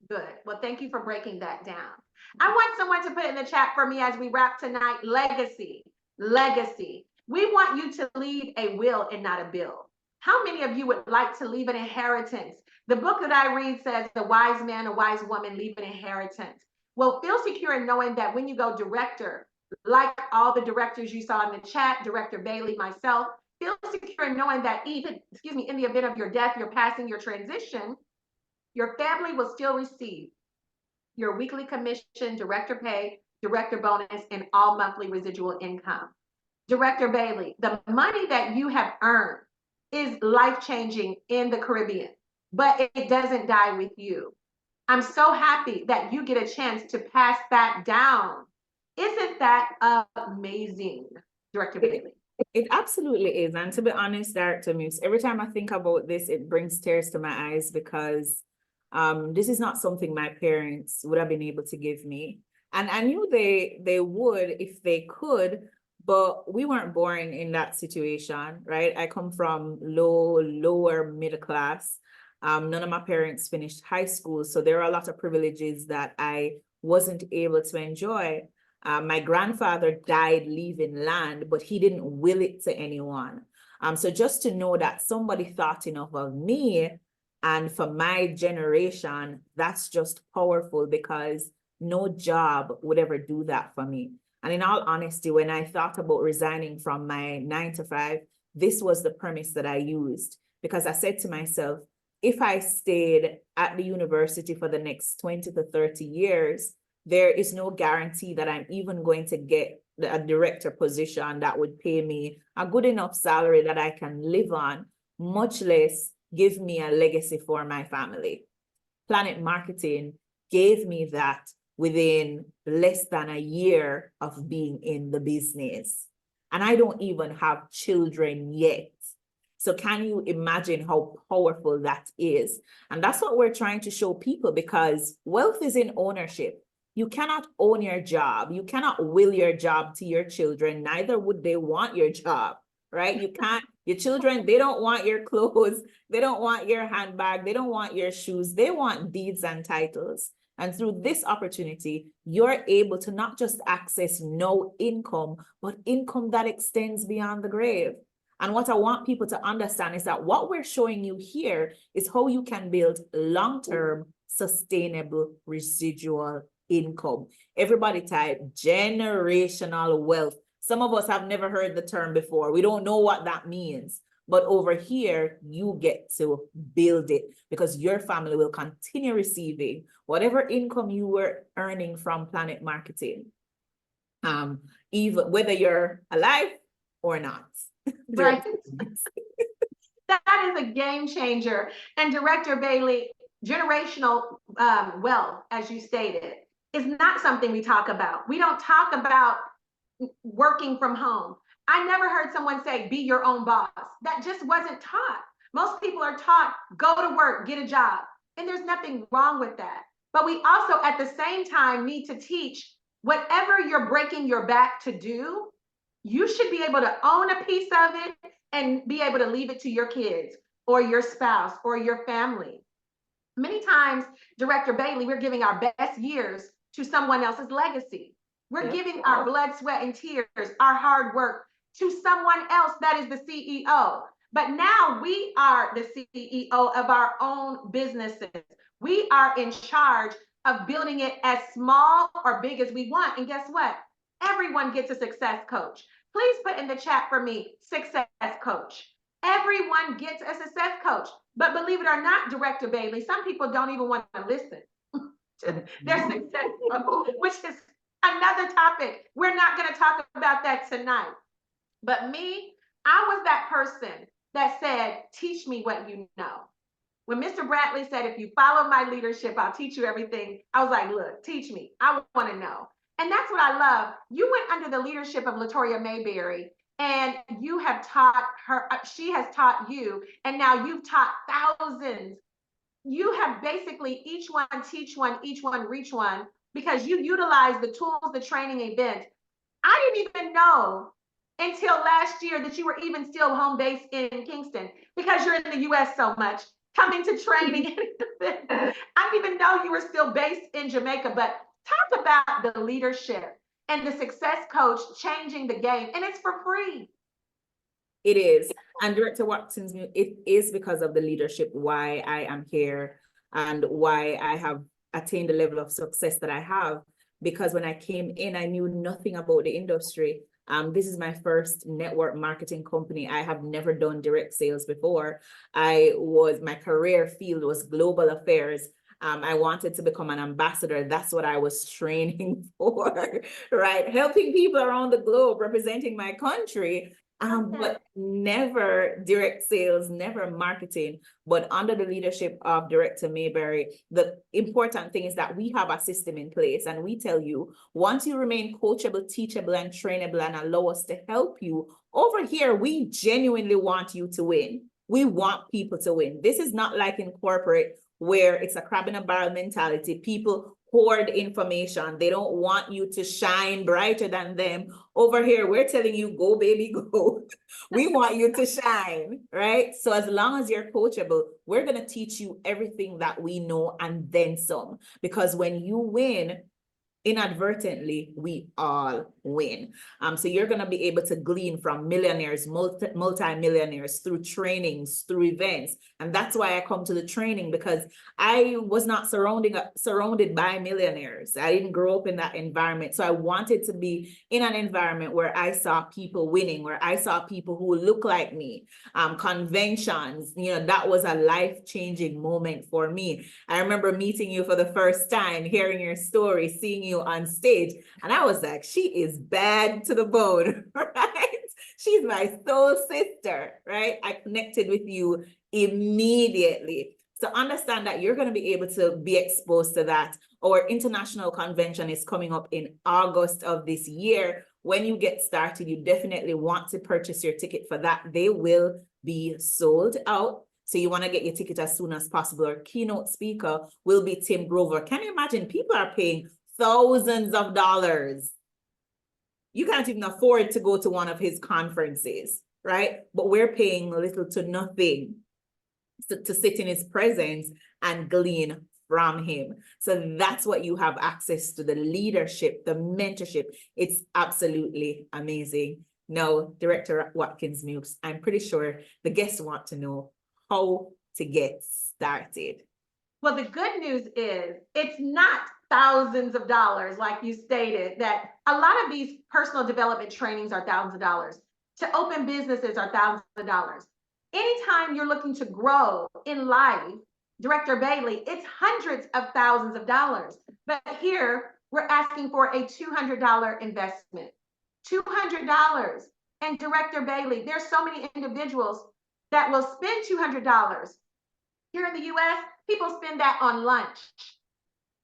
Good. Well, thank you for breaking that down. I want someone to put in the chat for me as we wrap tonight, legacy, legacy. We want you to leave a will and not a bill. How many of you would like to leave an inheritance? The book that I read says the wise man, a wise woman leave an inheritance. Well, feel secure in knowing that when you go director, like all the directors you saw in the chat, Director Bailey, myself, feel secure in knowing that even, in the event of your death, your passing, your transition, your family will still receive your weekly commission, director pay, director bonus, and all monthly residual income. Director Bailey, the money that you have earned is life-changing in the Caribbean, but it doesn't die with you. I'm so happy that you get a chance to pass that down. Isn't that amazing, Director Bailey? It absolutely is. And to be honest, Director Muse, every time I think about this, it brings tears to my eyes, because this is not something my parents would have been able to give me. And I knew they would if they could, but we weren't born in that situation, right? I come from lower middle class. None of my parents finished high school, so there are a lot of privileges that I wasn't able to enjoy. My grandfather died leaving land, but he didn't will it to anyone. So just to know that somebody thought enough of me and for my generation, that's just powerful, because no job would ever do that for me. And in all honesty, when I thought about resigning from my 9-to-5, this was the premise that I used, because I said to myself, if I stayed at the university for the next 20 to 30 years, there is no guarantee that I'm even going to get a director position that would pay me a good enough salary that I can live on, much less give me a legacy for my family. Planet Marketing gave me that within less than a year of being in the business. And I don't even have children yet. So can you imagine how powerful that is? And that's what we're trying to show people, because wealth is in ownership. You cannot own your job. You cannot will your job to your children. Neither would they want your job, right? You can't, your children, they don't want your clothes. They don't want your handbag. They don't want your shoes. They want deeds and titles. And through this opportunity, you're able to not just access no income, but income that extends beyond the grave. And what I want people to understand is that what we're showing you here is how you can build long-term, sustainable, residual income. Everybody type generational wealth. Some of us have never heard the term before. We don't know what that means. But over here, you get to build it, because your family will continue receiving whatever income you were earning from Planet Marketing, even whether you're alive or not. Right. That is a game changer. And Director Bailey, generational wealth, as you stated, is not something we talk about. We don't talk about working from home. I never heard someone say, be your own boss. That just wasn't taught. Most people are taught, go to work, get a job. And there's nothing wrong with that. But we also, at the same time, need to teach whatever you're breaking your back to do, you should be able to own a piece of it and be able to leave it to your kids or your spouse or your family. Many times, Director Bailey, we're giving our best years to someone else's legacy. We're giving our blood, sweat, and tears, our hard work to someone else that is the CEO. But now we are the CEO of our own businesses. We are in charge of building it as small or big as we want. And guess what? Everyone gets a success coach. Please put in the chat for me, success coach. Everyone gets a success coach. But believe it or not, Director Bailey, some people don't even want to listen to their success coach, which is another topic. We're not going to talk about that tonight. But me, I was that person that said, teach me what you know. When Mr. Bradley said, if you follow my leadership, I'll teach you everything. I was like, look, teach me. I want to know. And that's what I love. You went under the leadership of Latoya Mayberry, and you have taught her, she has taught you, and now you've taught thousands. You have basically each one teach one, each one reach one, because you utilize the tools, the training events. I didn't even know until last year that you were even still home based in Kingston, because you're in the US so much, coming to training. I didn't even know you were still based in Jamaica. But talk about the leadership and the success coach changing the game, and it's for free. It is. And Director Watkins, it is because of the leadership why I am here and why I have attained the level of success that I have. Because when I came in, I knew nothing about the industry. This is my first network marketing company. I have never done direct sales before. My career field was global affairs. I wanted to become an ambassador. That's what I was training for, right? Helping people around the globe, representing my country. But never direct sales, never marketing. But under the leadership of Director Mayberry, the important thing is that we have a system in place, and we tell you, once you remain coachable, teachable, and trainable, and allow us to help you, over here, we genuinely want you to win. We want people to win. This is not like in corporate where it's a crab in a barrel mentality. People hoard information. They don't want you to shine brighter than them. Over here, we're telling you, go, baby, go. We want you to shine, right? So as long as you're coachable, we're going to teach you everything that we know and then some. Because when you win, inadvertently, we all win. So you're going to be able to glean from millionaires, multi-millionaires through trainings, through events. And that's why I come to the training, because I was not surrounded by millionaires. I didn't grow up in that environment. So I wanted to be in an environment where I saw people winning, where I saw people who look like me. Conventions, that was a life-changing moment for me. I remember meeting you for the first time, hearing your story, seeing you on stage. And I was like, she is bad to the bone, right? She's my soul sister, right? I connected with you immediately. So understand that you're going to be able to be exposed to that. Our international convention is coming up in August of this year. When you get started, you definitely want to purchase your ticket for that. They will be sold out. So you want to get your ticket as soon as possible. Our keynote speaker will be Tim Grover. Can you imagine? People are paying thousands of dollars. You can't even afford to go to one of his conferences, right? But we're paying little to nothing to sit in his presence and glean from him. So that's what you have access to, the leadership, the mentorship. It's absolutely amazing. Now, Director Watkins Mewks, I'm pretty sure the guests want to know how to get started. Well, the good news is it's not thousands of dollars, like you stated, that a lot of these personal development trainings are thousands of dollars. To open businesses are thousands of dollars. Anytime you're looking to grow in life, Director Bailey, it's hundreds of thousands of dollars. But here we're asking for a $200 investment. $200. And Director Bailey, there's so many individuals that will spend $200. Here in the US, people spend that on lunch,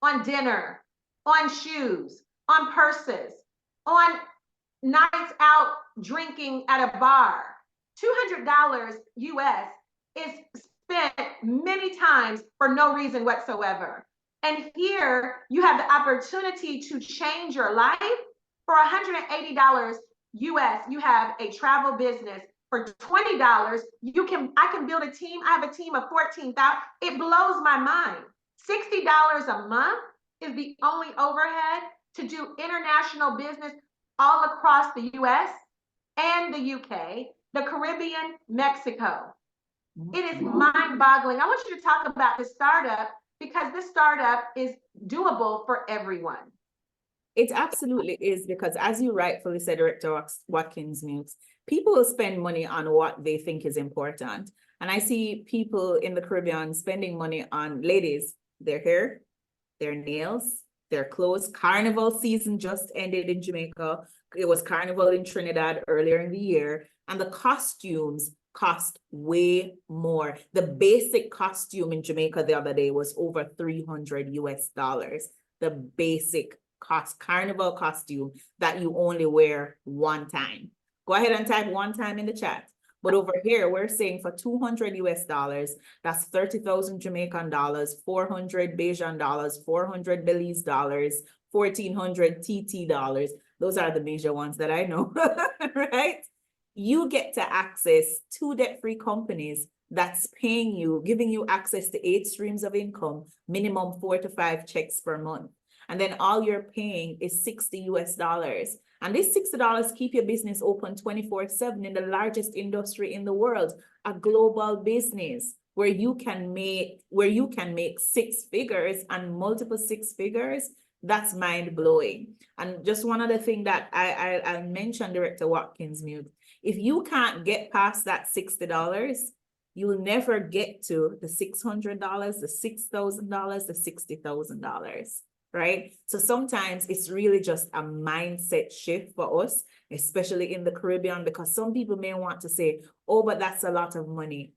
on dinner, on shoes, on purses, on nights out drinking at a bar. $200 US is spent many times for no reason whatsoever. And here you have the opportunity to change your life. For $180 US, you have a travel business. For $20, I can build a team. I have a team of 14,000. It blows my mind. $60 a month is the only overhead to do international business all across the US and the UK, the Caribbean, Mexico. It is mind-boggling. I want you to talk about this startup because this startup is doable for everyone. It absolutely is, because as you rightfully said, Director Watkins Mewks, people will spend money on what they think is important. And I see people in the Caribbean spending money on, ladies, their hair, their nails, their clothes. Carnival season just ended in Jamaica. It was Carnival in Trinidad earlier in the year. And the costumes cost way more. The basic costume in Jamaica the other day was over $300 US. The basic Carnival costume that you only wear one time. Go ahead and type one time in the chat. But over here, we're saying for $200 US, that's 30,000 Jamaican dollars, 400 Bajan dollars, 400 Belize dollars, 1,400 TT dollars. Those are the major ones that I know, right? You get to access 2 debt-free companies that's paying you, giving you access to 8 streams of income, minimum 4 to 5 checks per month. And then all you're paying is $60 US. And this $60 keep your business open 24/7 in the largest industry in the world, a global business where you can make 6 figures and multiple 6 figures. That's mind-blowing. And just one other thing that I mentioned, Director Watkins Mewks, if you can't get past that $60, you'll never get to the $600, the $6,000, the $60,000. Right? So sometimes it's really just a mindset shift for us, especially in the Caribbean, because some people may want to say, oh, but that's a lot of money.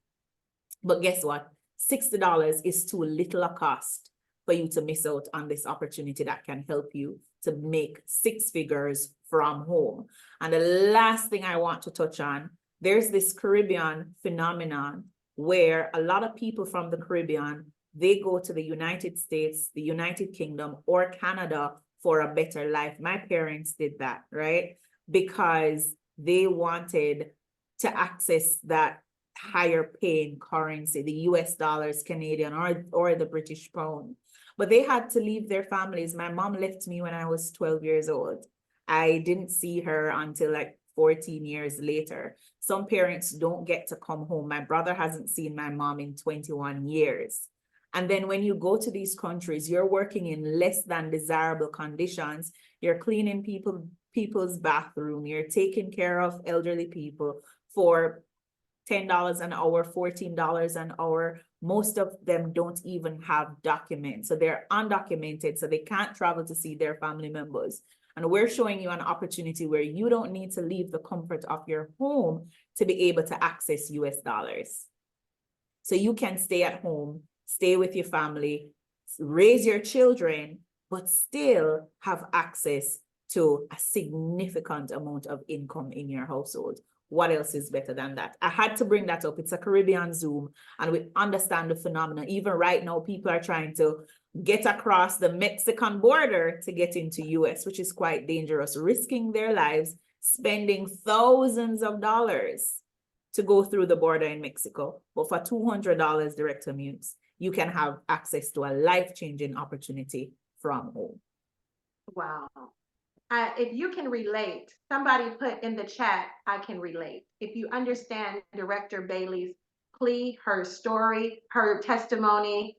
But guess what? $60 is too little a cost for you to miss out on this opportunity that can help you to make 6 figures from home. And the last thing I want to touch on, there's this Caribbean phenomenon where a lot of people from the Caribbean, they go to the United States, the United Kingdom, or Canada for a better life. My parents did that, right? Because they wanted to access that higher paying currency, the US dollars, Canadian, or the British pound. But they had to leave their families. My mom left me when I was 12 years old. I didn't see her until like 14 years later. Some parents don't get to come home. My brother hasn't seen my mom in 21 years. And then when you go to these countries, you're working in less than desirable conditions. You're cleaning people's bathroom. You're taking care of elderly people for $10 an hour, $14 an hour, most of them don't even have documents. So they're undocumented, so they can't travel to see their family members. And we're showing you an opportunity where you don't need to leave the comfort of your home to be able to access US dollars. So you can stay at home, stay with your family, raise your children, but still have access to a significant amount of income in your household. What else is better than that? I had to bring that up. It's a Caribbean Zoom, and we understand the phenomenon. Even right now, people are trying to get across the Mexican border to get into US, which is quite dangerous, risking their lives, spending thousands of dollars to go through the border in Mexico. But for $200 direct commutes, you can have access to a life-changing opportunity from home. Wow. If you can relate, somebody put in the chat, I can relate. If you understand Director Bailey's plea, her story, her testimony,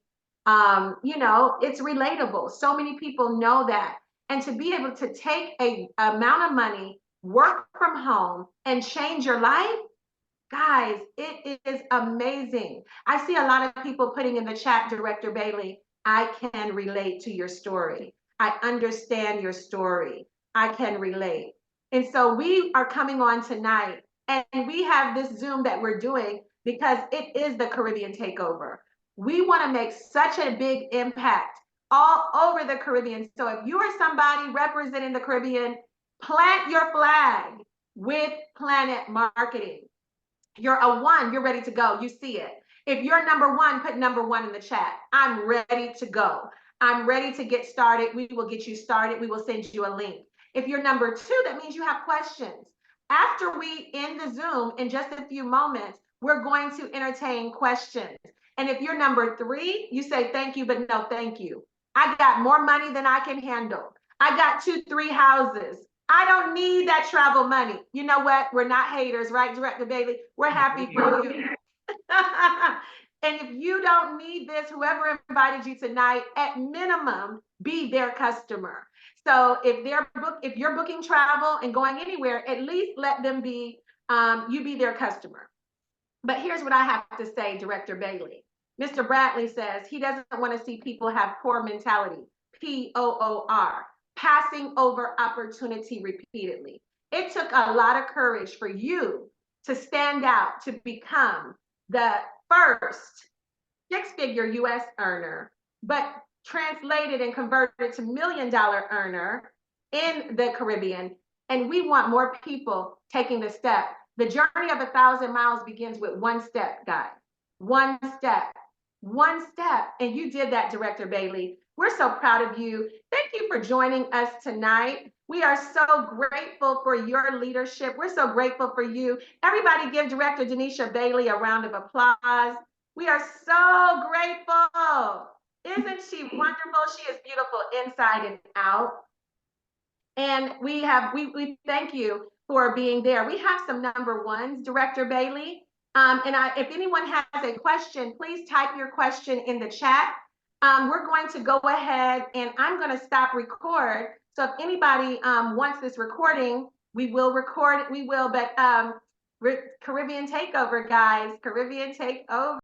you know, it's relatable. So many people know that. And to be able to take a amount of money, work from home, and change your life, guys, it is amazing. I see a lot of people putting in the chat, Director Bailey, I can relate to your story. I understand your story. I can relate. And so we are coming on tonight, and we have this Zoom that we're doing because it is the Caribbean Takeover. We want to make such a big impact all over the Caribbean. So if you are somebody representing the Caribbean, plant your flag with Planet Marketing. You're a one, you're ready to go. You see it. If you're number one, put number one in the chat. I'm ready to go. I'm ready to get started. We will get you started. We will send you a link. If you're number two, that means you have questions. After we end the Zoom in just a few moments, we're going to entertain questions. And if you're number three, you say thank you, but no thank you. I got more money than I can handle. I got 2-3 houses. I don't need that travel money. You know what? We're not haters, right, Director Bailey? We're happy for you. And if you don't need this, whoever invited you tonight, at minimum, be their customer. So if you're booking travel and going anywhere, at least let them be, you be their customer. But here's what I have to say, Director Bailey. Mr. Bradley says he doesn't want to see people have poor mentality, POOR, passing over opportunity repeatedly. It took a lot of courage for you to stand out, to become the first six-figure US earner, but translated and converted to $1 million earner in the Caribbean. And we want more people taking the step. The journey of 1,000 miles begins with one step, guys. One step. One step. And you did that, Director Bailey. We're so proud of you. Thank you for joining us tonight. We are so grateful for your leadership. We're so grateful for you. Everybody give Director Denisha Bailey a round of applause. We are so grateful. Isn't she wonderful? She is beautiful inside and out. And we thank you for being there. We have some number ones, Director Bailey. If anyone has a question, please type your question in the chat. We're going to go ahead and I'm going to stop record. So if anybody wants this recording, we will record it. We will, but Caribbean Takeover, guys, Caribbean Takeover.